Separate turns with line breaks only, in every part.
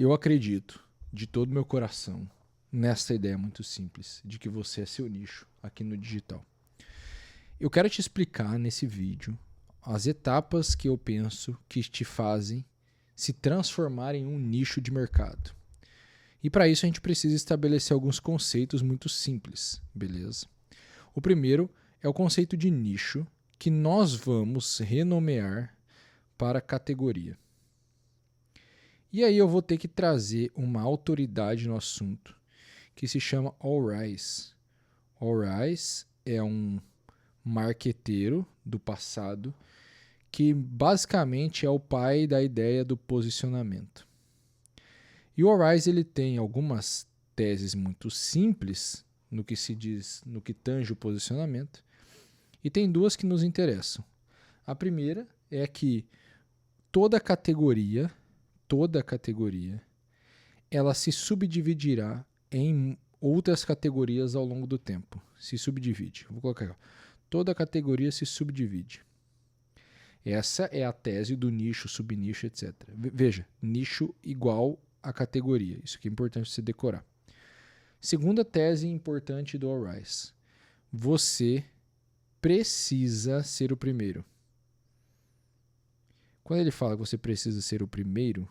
Eu acredito, de todo meu coração, nessa ideia muito simples, de que você é seu nicho aqui no digital. Eu quero te explicar nesse vídeo as etapas que eu penso que te fazem se transformar em um nicho de mercado. E para isso a gente precisa estabelecer alguns conceitos muito simples, beleza? O primeiro é o conceito de nicho, que nós vamos renomear para categoria. E aí eu vou ter que trazer uma autoridade no assunto que se chama Al Ries. Al Ries é um marqueteiro do passado que basicamente é o pai da ideia do posicionamento. E o Al Ries ele tem algumas teses muito simples no que se diz, no que tange o posicionamento, e tem duas que nos interessam. A primeira é que toda categoria, ela se subdividirá em outras categorias ao longo do tempo. Se subdivide. Vou colocar aqui. Toda categoria se subdivide. Essa é a tese do nicho, subnicho, etc. Veja, nicho igual a categoria. Isso aqui é importante você decorar. Segunda tese importante do Al Ries. Você precisa ser o primeiro. Quando ele fala que você precisa ser o primeiro,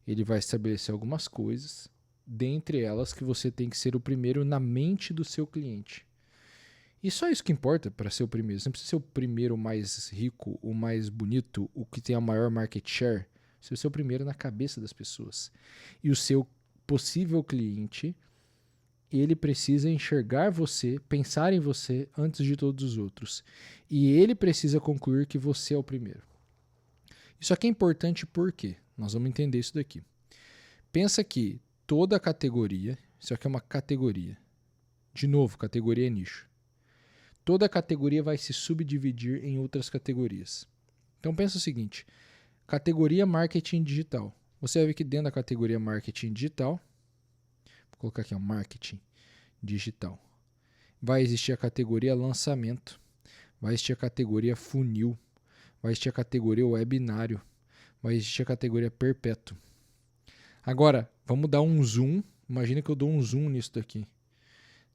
ele vai estabelecer algumas coisas, dentre elas que você tem que ser o primeiro na mente do seu cliente. E só isso que importa para ser o primeiro. Você não precisa ser o primeiro, o mais rico, o mais bonito, o que tem a maior market share. Você precisa ser o primeiro na cabeça das pessoas. E o seu possível cliente, ele precisa enxergar você, pensar em você antes de todos os outros. E ele precisa concluir que você é o primeiro. Isso aqui é importante porque nós vamos entender isso daqui. Pensa que toda categoria, isso aqui é uma categoria. De novo, categoria é nicho. Toda categoria vai se subdividir em outras categorias. Então pensa o seguinte, categoria marketing digital. Você vai ver que dentro da categoria marketing digital, vou colocar aqui, marketing digital, vai existir a categoria lançamento, vai existir a categoria funil, vai existir a categoria webinário, vai existir a categoria perpétuo. Agora, vamos dar um zoom. Imagina que eu dou um zoom nisso daqui.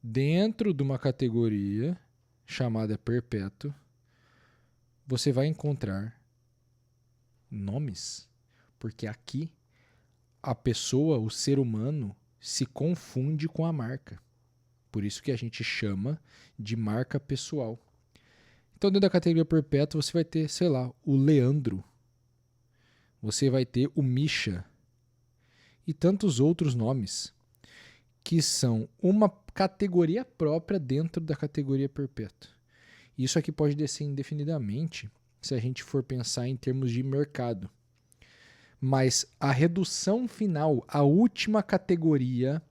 Dentro de uma categoria chamada perpétuo, você vai encontrar nomes, porque aqui a pessoa, o ser humano, se confunde com a marca. Por isso que a gente chama de marca pessoal. Então, dentro da categoria perpétua, você vai ter, sei lá, o Leandro. Você vai ter o Misha. E tantos outros nomes, que são uma categoria própria dentro da categoria perpétua. Isso aqui pode descer indefinidamente se a gente for pensar em termos de mercado. Mas a redução final, a última categoria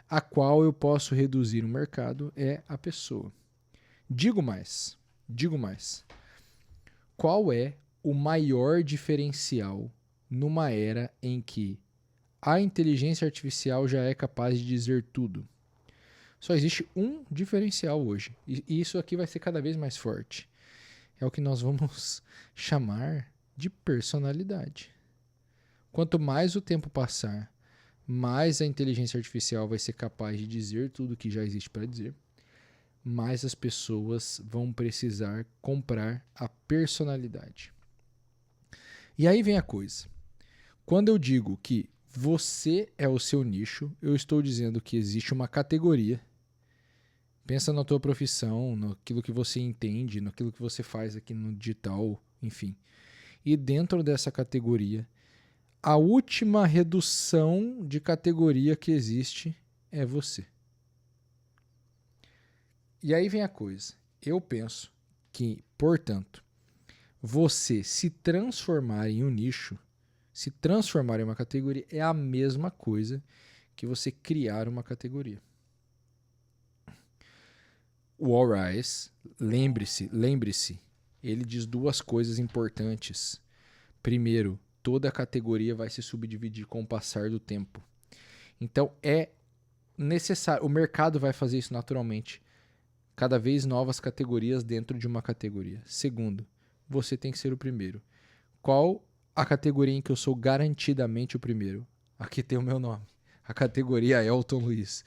a qual eu posso reduzir o mercado é a pessoa. Digo mais. Qual é o maior diferencial numa era em que a inteligência artificial já é capaz de dizer tudo? Só existe um diferencial hoje, e isso aqui vai ser cada vez mais forte. É o que nós vamos chamar de personalidade. Quanto mais o tempo passar, mais a inteligência artificial vai ser capaz de dizer tudo o que já existe para dizer, mais as pessoas vão precisar comprar a personalidade. E aí vem a coisa. Quando eu digo que você é o seu nicho, eu estou dizendo que existe uma categoria. Pensa na tua profissão, naquilo que você entende, naquilo que você faz aqui no digital, enfim. E dentro dessa categoria, a última redução de categoria que existe é você. E aí vem a coisa. Eu penso que, portanto, você se transformar em um nicho, se transformar em uma categoria, é a mesma coisa que você criar uma categoria. O Al Ries, lembre-se, ele diz duas coisas importantes. Primeiro, toda categoria vai se subdividir com o passar do tempo. Então é necessário, o mercado vai fazer isso naturalmente. Cada vez novas categorias dentro de uma categoria. Segundo, você tem que ser o primeiro. Qual a categoria em que eu sou garantidamente o primeiro? Aqui tem o meu nome. A categoria Elton Luiz.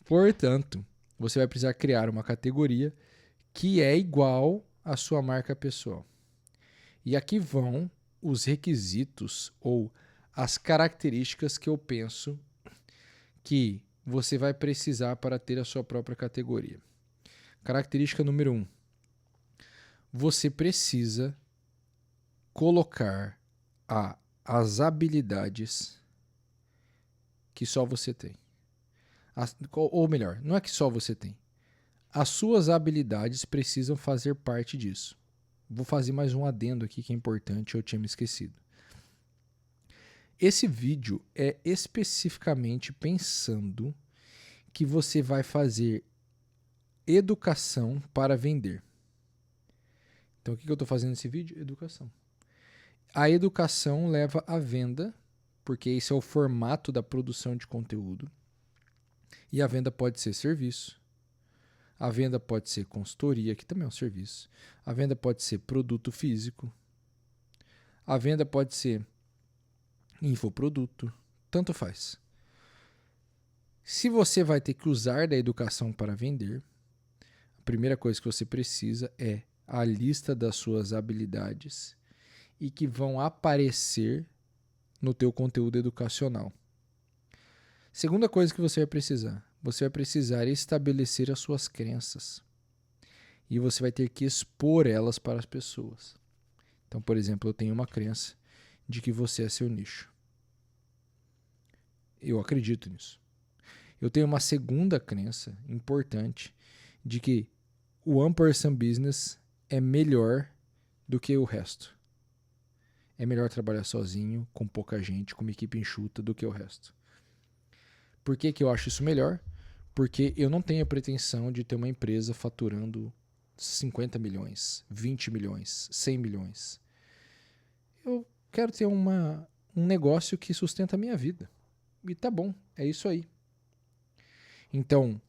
Portanto, você vai precisar criar uma categoria que é igual à sua marca pessoal. E aqui vão os requisitos ou as características que eu penso que você vai precisar para ter a sua própria categoria. Característica número 1. Você precisa colocar as habilidades que só você tem. Ou melhor, não é que só você tem. As suas habilidades precisam fazer parte disso. Vou fazer mais um adendo aqui que é importante, eu tinha me esquecido. Esse vídeo é especificamente pensando que você vai fazer educação para vender. Então, o que eu estou fazendo nesse vídeo? Educação. A educação leva à venda, porque esse é o formato da produção de conteúdo. E a venda pode ser serviço. A venda pode ser consultoria, que também é um serviço. A venda pode ser produto físico. A venda pode ser infoproduto. Tanto faz. Se você vai ter que usar da educação para vender, a primeira coisa que você precisa é a lista das suas habilidades e que vão aparecer no teu conteúdo educacional. Segunda coisa que você vai precisar estabelecer as suas crenças e você vai ter que expor elas para as pessoas. Então, por exemplo, eu tenho uma crença de que você é seu nicho. Eu acredito nisso. Eu tenho uma segunda crença importante de que o One Person Business é melhor do que o resto. É melhor trabalhar sozinho, com pouca gente, com uma equipe enxuta do que o resto. Por que eu acho isso melhor? Porque eu não tenho a pretensão de ter uma empresa faturando 50 milhões, 20 milhões, 100 milhões. Eu quero ter um negócio que sustenta a minha vida. E tá bom, é isso aí. Então,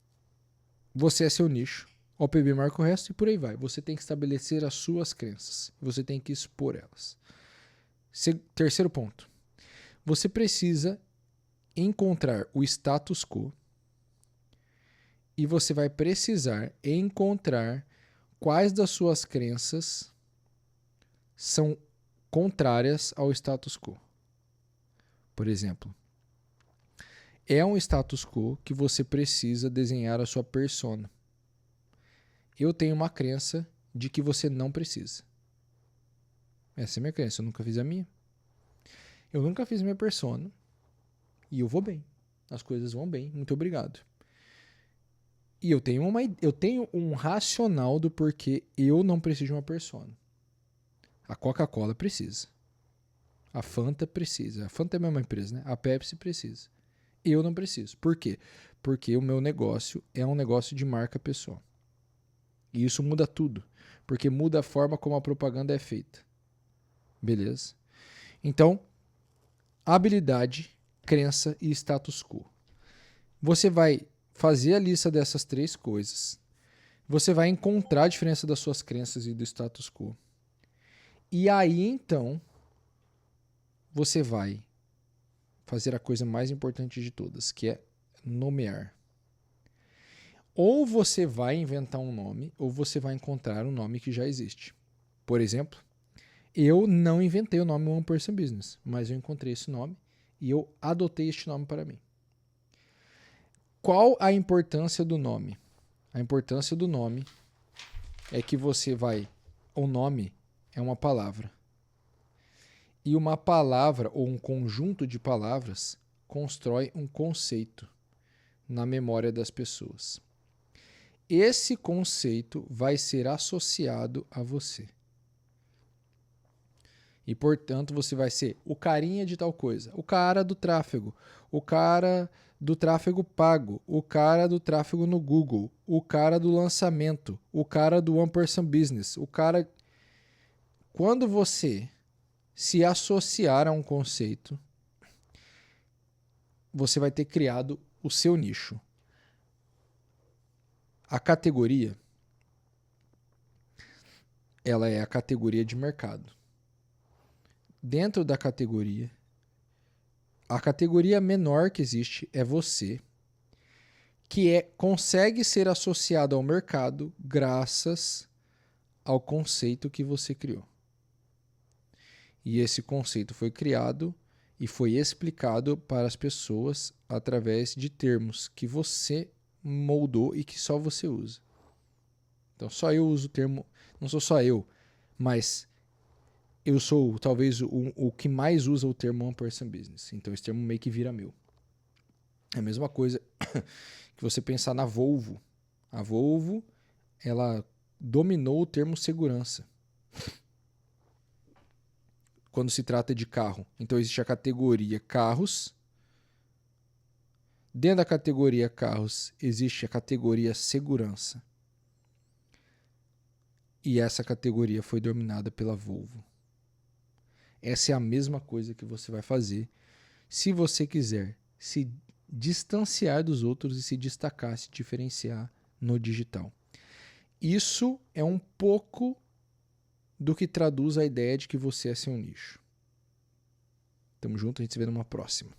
você é seu nicho, OPB marca o resto e por aí vai. Você tem que estabelecer as suas crenças. Você tem que expor elas. Terceiro ponto. Você precisa encontrar o status quo e você vai precisar encontrar quais das suas crenças são contrárias ao status quo. Por exemplo, é um status quo que você precisa desenhar a sua persona. Eu tenho uma crença de que você não precisa. Essa é a minha crença, eu nunca fiz a minha. Eu nunca fiz minha persona e eu vou bem. As coisas vão bem, muito obrigado. E eu tenho um racional do porquê eu não preciso de uma persona. A Coca-Cola precisa. A Fanta precisa. A Fanta é a mesma empresa, né? A Pepsi precisa. Eu não preciso. Por quê? Porque o meu negócio é um negócio de marca pessoal. E isso muda tudo. Porque muda a forma como a propaganda é feita. Beleza? Então, habilidade, crença e status quo. Você vai fazer a lista dessas três coisas. Você vai encontrar a diferença das suas crenças e do status quo. E aí, então, você vai fazer a coisa mais importante de todas, que é nomear. Ou você vai inventar um nome, ou você vai encontrar um nome que já existe. Por exemplo, eu não inventei o nome One Person Business, mas eu encontrei esse nome e eu adotei este nome para mim. Qual a importância do nome? A importância do nome é que o nome é uma palavra. E uma palavra ou um conjunto de palavras constrói um conceito na memória das pessoas. Esse conceito vai ser associado a você. E, portanto, você vai ser o carinha de tal coisa, o cara do tráfego, o cara do tráfego pago, o cara do tráfego no Google, o cara do lançamento, o cara do One Person Business, o cara... Quando você se associar a um conceito, você vai ter criado o seu nicho. A categoria, ela é a categoria de mercado. Dentro da categoria, A categoria menor que existe é você, que consegue ser associado ao mercado graças ao conceito que você criou. E esse conceito foi criado e foi explicado para as pessoas através de termos que você moldou e que só você usa. Então, só eu uso o termo, não sou só eu, mas eu sou talvez o que mais usa o termo One Person Business. Então, esse termo meio que vira meu. É a mesma coisa que você pensar na Volvo. A Volvo, ela dominou o termo segurança quando se trata de carro. Então, existe a categoria carros. Dentro da categoria carros, existe a categoria segurança. E essa categoria foi dominada pela Volvo. Essa é a mesma coisa que você vai fazer se você quiser se distanciar dos outros e se destacar, se diferenciar no digital. Isso é um pouco do que traduz a ideia de que você é seu nicho. Tamo junto, a gente se vê numa próxima.